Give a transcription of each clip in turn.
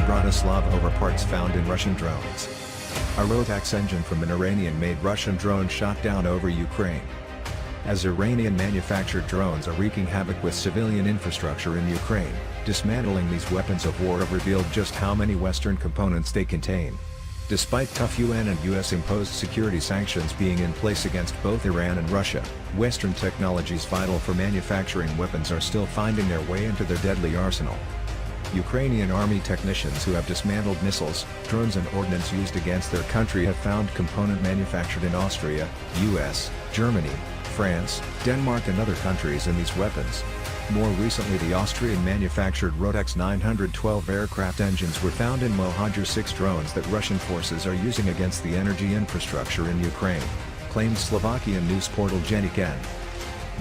Bratislava over parts found in Russian drones. A Rotax engine from an Iranian-made Russian drone shot down over Ukraine. As Iranian-manufactured drones are wreaking havoc with civilian infrastructure in Ukraine, dismantling these weapons of war have revealed just how many Western components they contain. Despite tough UN and US imposed security sanctions being in place against both Iran and Russia, Western technologies vital for manufacturing weapons are still finding their way into their deadly arsenal. Ukrainian army technicians who have dismantled missiles, drones and ordnance used against their country have found component manufactured in Austria, US, Germany, France, Denmark and other countries in these weapons. More recently, the Austrian-manufactured Rotax 912 aircraft engines were found in Mohajer-6 drones that Russian forces are using against the energy infrastructure in Ukraine, claimed Slovakian news portal Denník N.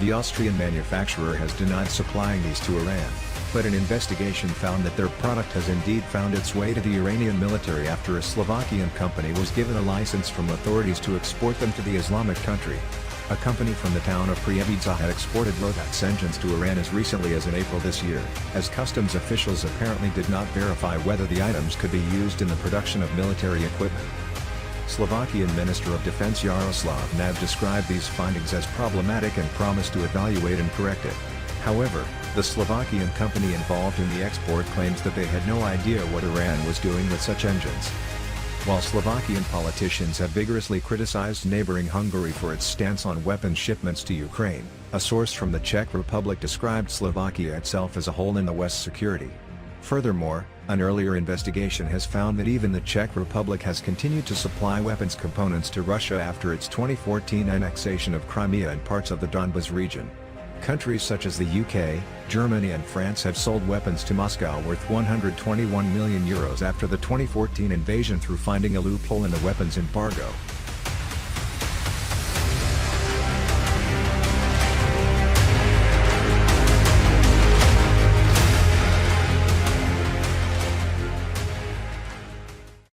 The Austrian manufacturer has denied supplying these to Iran, but an investigation found that their product has indeed found its way to the Iranian military after a Slovakian company was given a license from authorities to export them to the Islamic country. A company from the town of Prievidza had exported Rotax engines to Iran as recently as in April this year, as customs officials apparently did not verify whether the items could be used in the production of military equipment. Slovakian Minister of Defense Jaroslav Nav described these findings as problematic and promised to evaluate and correct it. However, the Slovakian company involved in the export claims that they had no idea what Iran was doing with such engines. While Slovakian politicians have vigorously criticized neighboring Hungary for its stance on weapons shipments to Ukraine, a source from the Czech Republic described Slovakia itself as a hole in the West's security. Furthermore, an earlier investigation has found that even the Czech Republic has continued to supply weapons components to Russia after its 2014 annexation of Crimea and parts of the Donbas region. Countries such as the UK, Germany and France have sold weapons to Moscow worth €121 million after the 2014 invasion through finding a loophole in the weapons embargo.